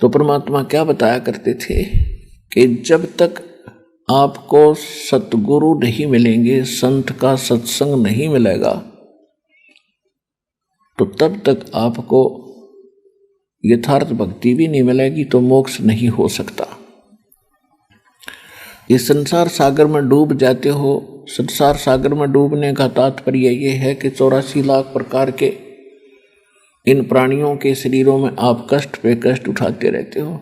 तो परमात्मा क्या बताया करते थे कि जब तक आपको सतगुरु नहीं मिलेंगे, संत का सत्संग नहीं मिलेगा, तो तब तक आपको यथार्थ भक्ति भी नहीं मिलेगी, तो मोक्ष नहीं हो सकता। इस संसार सागर में डूब जाते हो। संसार सागर में डूबने का तात्पर्य ये है कि 84 लाख प्रकार के इन प्राणियों के शरीरों में आप कष्ट पे कष्ट उठाते रहते हो।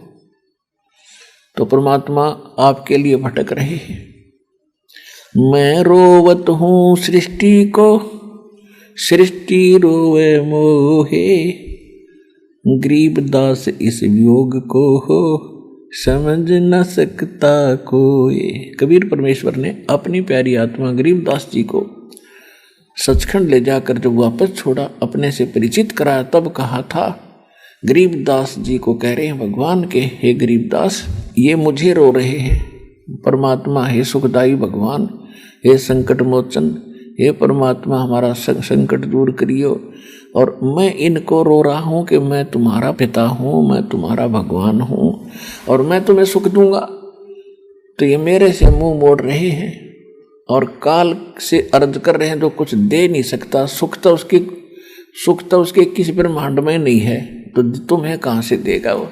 तो परमात्मा आपके लिए भटक रहे हैं। मैं रोवत हूँ सृष्टि को, सृष्टि रोवे मोहे, गरीबदास इस वियोग को हो समझ न सकता कोई। कबीर परमेश्वर ने अपनी प्यारी आत्मा गरीबदास जी को सचखंड ले जाकर जब वापस छोड़ा, अपने से परिचित कराया, तब कहा था, गरीबदास जी को कह रहे हैं भगवान के, हे गरीबदास ये मुझे रो रहे हैं। परमात्मा हे सुखदाई भगवान, हे संकट मोचन, हे परमात्मा हमारा संकट दूर करियो। और मैं इनको रो रहा हूँ कि मैं तुम्हारा पिता हूँ, मैं तुम्हारा भगवान हूँ और मैं तुम्हें सुख दूंगा। तो ये मेरे से मुंह मोड़ रहे हैं और काल से अर्ज कर रहे हैं जो कुछ दे नहीं सकता। सुख तो उसके किसी ब्रह्मांड में नहीं है, तो तुम्हें कहाँ से देगा वो।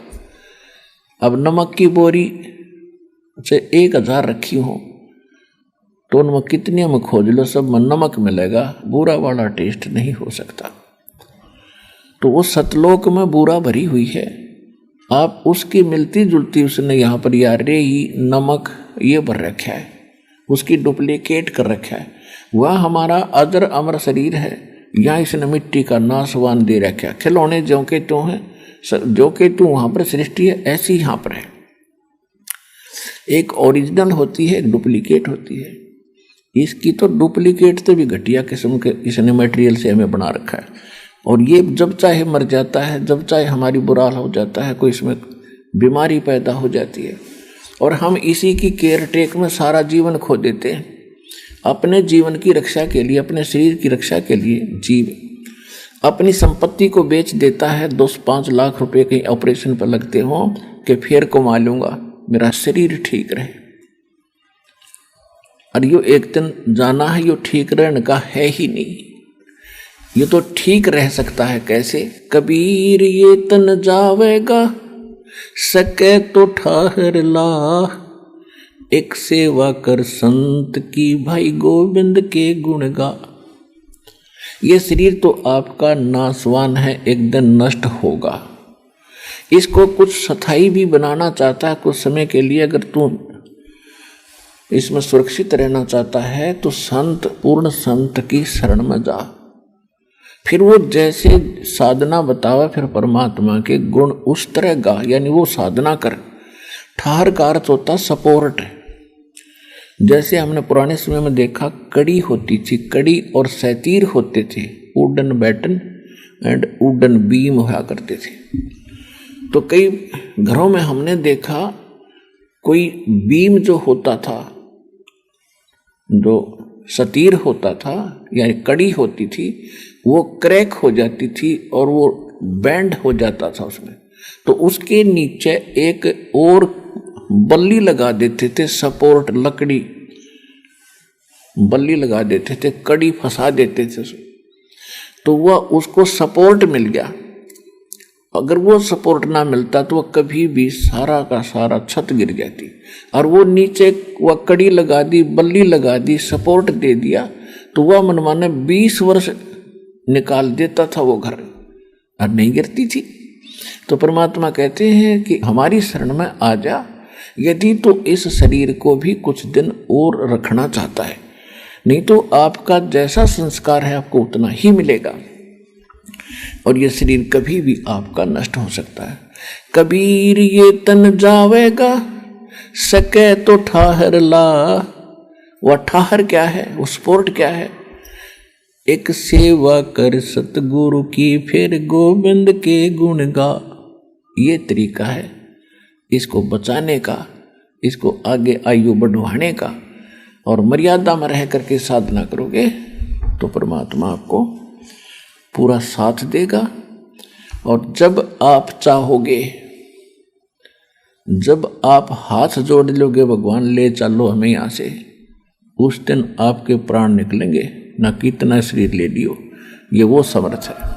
अब नमक की बोरी से 1000 रखी हो तो उनमें कितने में खोज लो, सब में नमक मिलेगा, बुरा वाला टेस्ट नहीं हो सकता। तो वो सतलोक में बुरा भरी हुई है, आप उसकी मिलती जुलती उसने यहाँ पर यार रे ही नमक ये भर रखा है, उसकी डुप्लीकेट कर रखा है। वह हमारा अजर अमर शरीर है, यहाँ इसने मिट्टी का नासवान दे रखा है। खिलौने जो के तो हैं, जो के तू वहाँ पर सृष्टि है, ऐसी यहाँ पर है। एक ओरिजिनल होती है, एक डुप्लीकेट होती है। इसकी तो डुप्लीकेट से भी घटिया किस्म के इसने मटेरियल से हमें बना रखा है। और ये जब चाहे मर जाता है, जब चाहे हमारी बुरा हाल हो जाता है, कोई इसमें बीमारी पैदा हो जाती है और हम इसी की केयर टेक में सारा जीवन खो देते हैं। अपने जीवन की रक्षा के लिए, अपने शरीर की रक्षा के लिए जीव अपनी संपत्ति को बेच देता है। 2-5 लाख रुपए कहीं ऑपरेशन पर लगते हो कि फिर कमा लूंगा, मेरा शरीर ठीक रहे। और यो एक दिन जाना है, यो ठीक रहने का है ही नहीं। ये तो ठीक रह सकता है कैसे? कबीर ये तन जावेगा, सके तो ठहर ला, एक सेवा कर संत की, भाई गोविंद के गुण गा। ये शरीर तो आपका नासवान है, एक दिन नष्ट होगा। इसको कुछ स्थायी भी बनाना चाहता है कुछ समय के लिए, अगर तू इसमें सुरक्षित रहना चाहता है तो संत, पूर्ण संत की शरण में जा। फिर वो जैसे साधना बतावे, फिर परमात्मा के गुण उस तरह गा, यानी वो साधना कर। ठहर का अर्थ होता सपोर्ट। जैसे हमने पुराने समय में देखा, कड़ी होती थी, कड़ी और सैतीर होते थे, wooden batten and wooden beam हुआ करते थे। तो कई घरों में हमने देखा कोई बीम जो होता था, जो सतीर होता था यानी कड़ी होती थी, वो क्रैक हो जाती थी और वो बैंड हो जाता था उसमें। तो उसके नीचे एक और बल्ली लगा देते थे, सपोर्ट लकड़ी बल्ली लगा देते थे, कड़ी फंसा देते थे उसमें। तो वह उसको सपोर्ट मिल गया। अगर वो सपोर्ट ना मिलता तो वह कभी भी सारा का सारा छत गिर जाती। और वो नीचे वह कड़ी लगा दी, बल्ली लगा दी, सपोर्ट दे दिया, तो वह मनमाने 20 वर्ष निकाल देता था वो घर, और नहीं गिरती थी। तो परमात्मा कहते हैं कि हमारी शरण में आ जा, यदि तो इस शरीर को भी कुछ दिन और रखना चाहता है, नहीं तो आपका जैसा संस्कार है आपको उतना ही मिलेगा और ये शरीर कभी भी आपका नष्ट हो सकता है। कबीर ये तन जावेगा, सके तो ठहर ला। वह ठहर क्या है, वो स्पोर्ट क्या है? एक सेवा कर सतगुरु की, फिर गोविंद के गुण गा। ये तरीका है इसको बचाने का, इसको आगे आयु बढ़वाने का। और मर्यादा में रह करके साधना करोगे तो परमात्मा आपको पूरा साथ देगा। और जब आप चाहोगे जब आप हाथ जोड़ लोगे भगवान ले चलो हमें यहाँ से, उस दिन आपके प्राण निकलेंगे, ना कितना शरीर ले लियो। ये वो समर्थ है।